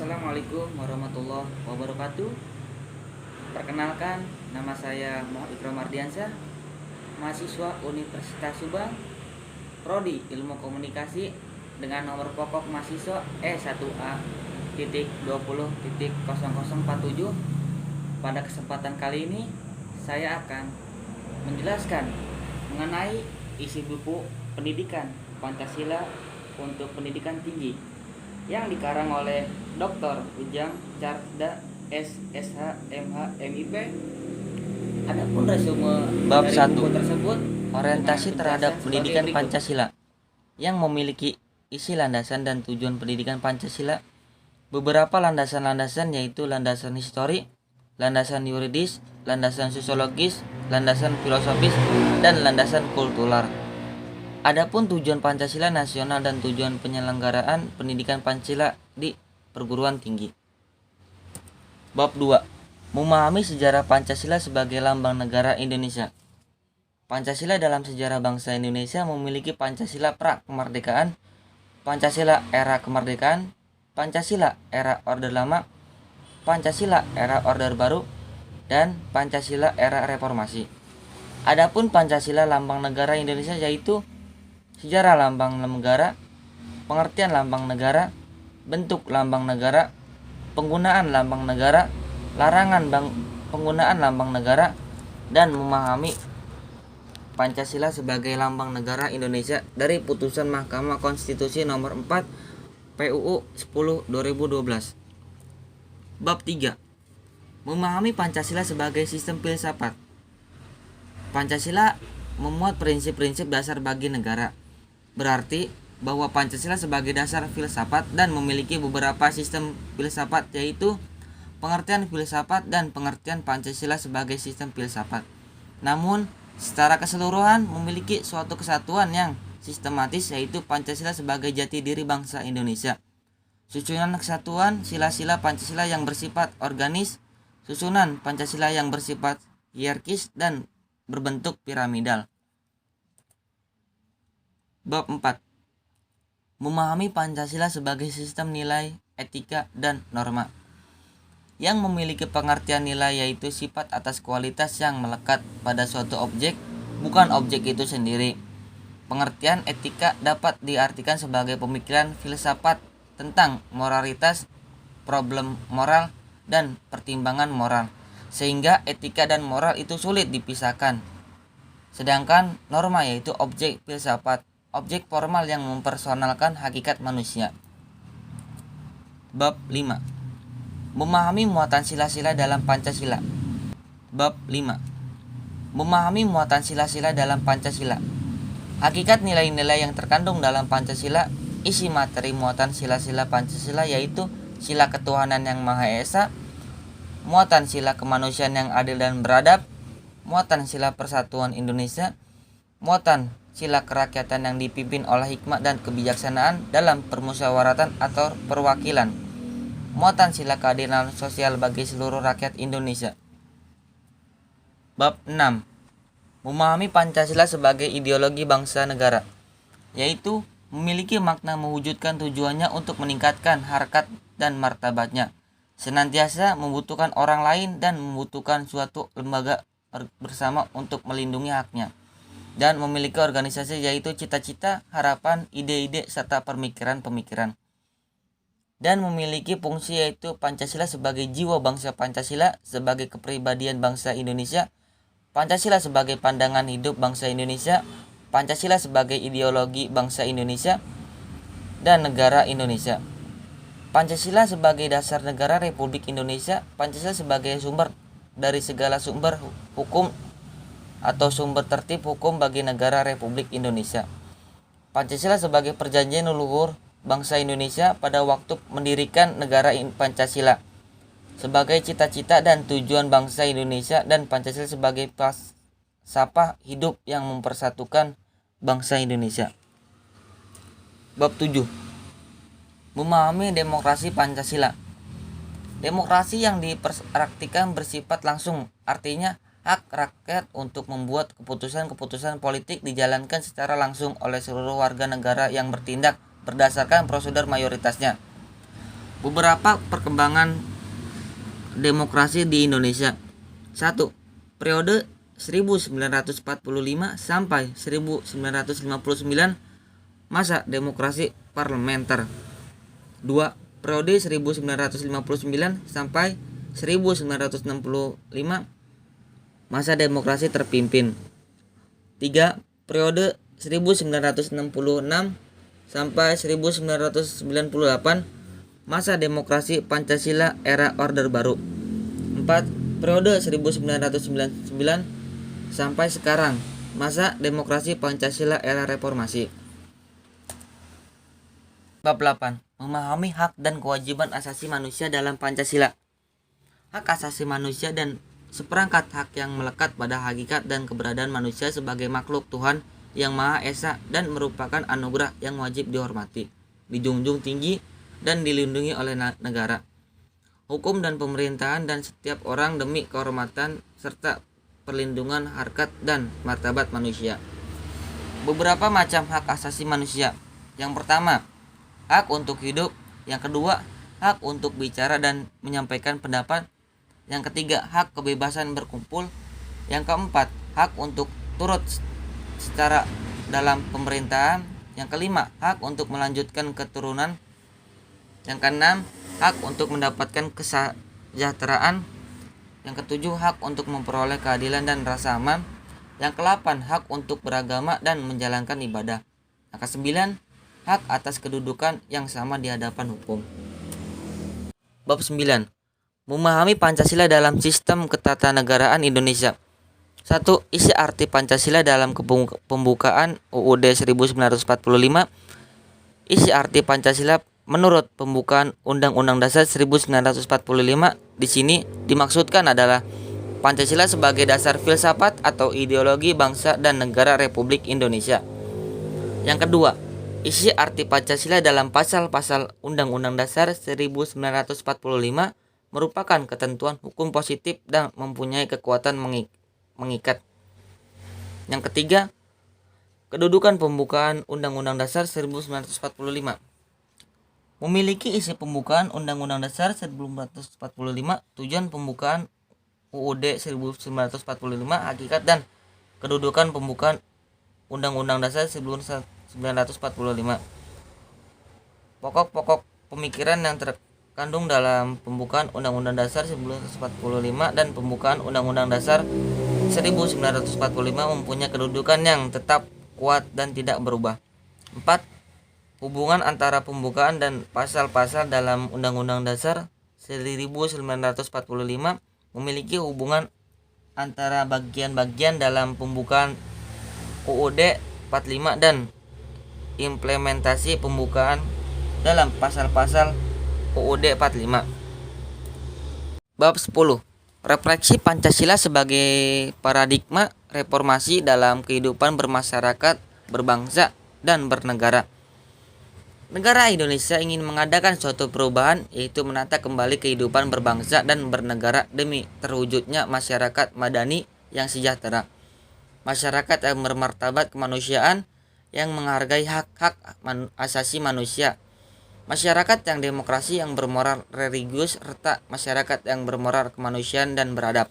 Assalamualaikum warahmatullahi wabarakatuh. Perkenalkan, nama saya Muhammad Ikram Ardiansyah, mahasiswa Universitas Subang, Prodi Ilmu Komunikasi dengan nomor pokok mahasiswa E1A.20.0047. Pada kesempatan kali ini, saya akan menjelaskan mengenai isi buku pendidikan Pancasila untuk pendidikan tinggi yang dikarang oleh Dr. Ujang Carda SSH MH MIP. Adapun resume Bab dari 1. buku tersebut Orientasi terhadap pendidikan berikut. Pancasila yang memiliki isi landasan dan tujuan pendidikan Pancasila. Beberapa landasan-landasan yaitu landasan histori, landasan yuridis, landasan sosiologis, landasan filosofis, dan landasan kultural. Adapun tujuan Pancasila nasional dan tujuan penyelenggaraan pendidikan Pancasila di perguruan tinggi. Bab 2. Memahami sejarah Pancasila sebagai lambang negara Indonesia. Pancasila dalam sejarah bangsa Indonesia memiliki Pancasila pra-kemerdekaan, Pancasila era kemerdekaan, Pancasila era Orde Lama, Pancasila era Orde Baru, dan Pancasila era Reformasi. Adapun Pancasila lambang negara Indonesia yaitu sejarah lambang negara, pengertian lambang negara, bentuk lambang negara, penggunaan lambang negara, larangan penggunaan lambang negara, dan memahami Pancasila sebagai lambang negara Indonesia dari putusan Mahkamah Konstitusi nomor 4 PUU 10/2012. Bab 3. Memahami Pancasila sebagai sistem filsafat. Pancasila memuat prinsip-prinsip dasar bagi negara. Berarti bahwa Pancasila sebagai dasar filsafat dan memiliki beberapa sistem filsafat, yaitu pengertian filsafat dan pengertian Pancasila sebagai sistem filsafat. Namun secara keseluruhan memiliki suatu kesatuan yang sistematis, yaitu Pancasila sebagai jati diri bangsa Indonesia. Susunan kesatuan sila-sila Pancasila yang bersifat organis, susunan Pancasila yang bersifat hierarkis dan berbentuk piramidal. Bab 4. Memahami Pancasila sebagai sistem nilai, etika, dan norma yang memiliki pengertian nilai yaitu sifat atas kualitas yang melekat pada suatu objek, bukan objek itu sendiri. Pengertian etika dapat diartikan sebagai pemikiran filsafat tentang moralitas, problem moral, dan pertimbangan moral, sehingga etika dan moral itu sulit dipisahkan. Sedangkan norma yaitu objek filsafat, objek formal yang mempersonalkan hakikat manusia. Bab 5. Memahami muatan sila-sila dalam Pancasila. Bab 5. Memahami muatan sila-sila dalam Pancasila. Hakikat nilai-nilai yang terkandung dalam Pancasila. Isi materi muatan sila-sila Pancasila yaitu sila ketuhanan yang Maha Esa, muatan sila kemanusiaan yang adil dan beradab, muatan sila persatuan Indonesia, muatan sila kerakyatan yang dipimpin oleh hikmah dan kebijaksanaan dalam permusyawaratan atau perwakilan, muatan sila keadilan sosial bagi seluruh rakyat Indonesia. Bab 6. Memahami Pancasila sebagai ideologi bangsa negara, yaitu memiliki makna mewujudkan tujuannya untuk meningkatkan harkat dan martabatnya, senantiasa membutuhkan orang lain dan membutuhkan suatu lembaga bersama untuk melindungi haknya, dan memiliki organisasi yaitu cita-cita, harapan, ide-ide, serta pemikiran-pemikiran, dan memiliki fungsi yaitu Pancasila sebagai jiwa bangsa, Pancasila sebagai kepribadian bangsa Indonesia, Pancasila sebagai pandangan hidup bangsa Indonesia, Pancasila sebagai ideologi bangsa Indonesia dan negara Indonesia, Pancasila sebagai dasar negara Republik Indonesia, Pancasila sebagai sumber dari segala sumber hukum atau sumber tertib hukum bagi negara Republik Indonesia, Pancasila sebagai perjanjian leluhur bangsa Indonesia pada waktu mendirikan negara Pancasila sebagai cita-cita dan tujuan bangsa Indonesia, dan Pancasila sebagai falsafah hidup yang mempersatukan bangsa Indonesia. Bab 7. Memahami demokrasi Pancasila. Demokrasi yang dipraktikkan bersifat langsung, artinya hak rakyat untuk membuat keputusan-keputusan politik dijalankan secara langsung oleh seluruh warga negara yang bertindak berdasarkan prosedur mayoritasnya. Beberapa perkembangan demokrasi di Indonesia. 1. Periode 1945 sampai 1959, masa demokrasi parlementer. 2. Periode 1959 sampai 1965, masa demokrasi terpimpin. 3. Periode 1966 sampai 1998, masa demokrasi Pancasila era Orde Baru. 4. Periode 1999 sampai sekarang, masa demokrasi Pancasila era Reformasi. Bab 8. Memahami hak dan kewajiban asasi manusia dalam Pancasila. Hak asasi manusia dan seperangkat hak yang melekat pada hakikat dan keberadaan manusia sebagai makhluk Tuhan yang Maha Esa dan merupakan anugerah yang wajib dihormati, dijunjung tinggi, dan dilindungi oleh negara, hukum dan pemerintahan dan setiap orang demi kehormatan serta perlindungan harkat dan martabat manusia. Beberapa macam hak asasi manusia. Yang pertama, hak untuk hidup. Yang kedua, hak untuk bicara dan menyampaikan pendapat. Yang ketiga, hak kebebasan berkumpul. Yang keempat, hak untuk turut secara dalam pemerintahan. Yang kelima, hak untuk melanjutkan keturunan. Yang keenam, hak untuk mendapatkan kesejahteraan. Yang ketujuh, hak untuk memperoleh keadilan dan rasa aman. Yang kedelapan, hak untuk beragama dan menjalankan ibadah. Yang kesembilan, hak atas kedudukan yang sama di hadapan hukum. Bab 9. Memahami Pancasila dalam sistem ketatanegaraan Indonesia. 1. Isi arti Pancasila dalam pembukaan UUD 1945. Isi arti Pancasila menurut pembukaan Undang-Undang Dasar 1945 di sini dimaksudkan adalah Pancasila sebagai dasar filsafat atau ideologi bangsa dan negara Republik Indonesia. Yang kedua, isi arti Pancasila dalam pasal-pasal Undang-Undang Dasar 1945 merupakan ketentuan hukum positif dan mempunyai kekuatan mengikat. Yang ketiga, kedudukan pembukaan Undang-Undang Dasar 1945. Memiliki isi pembukaan Undang-Undang Dasar 1945, tujuan pembukaan UUD 1945, hakikat dan kedudukan pembukaan Undang-Undang Dasar 1945. Pokok-pokok pemikiran yang terkandung dalam pembukaan Undang-Undang Dasar 1945 dan pembukaan Undang-Undang Dasar 1945 mempunyai kedudukan yang tetap, kuat, dan tidak berubah. 4. Hubungan antara pembukaan dan pasal-pasal dalam Undang-Undang Dasar 1945 memiliki hubungan antara bagian-bagian dalam pembukaan UUD 45 dan implementasi pembukaan dalam pasal-pasal UUD 45. Bab 10. Refleksi Pancasila sebagai paradigma reformasi dalam kehidupan bermasyarakat, berbangsa, dan bernegara. Negara Indonesia ingin mengadakan suatu perubahan, yaitu menata kembali kehidupan berbangsa dan bernegara demi terwujudnya masyarakat madani yang sejahtera, masyarakat yang bermartabat kemanusiaan, yang menghargai hak-hak asasi manusia, masyarakat yang demokrasi, yang bermoral religius, serta masyarakat yang bermoral kemanusiaan dan beradab.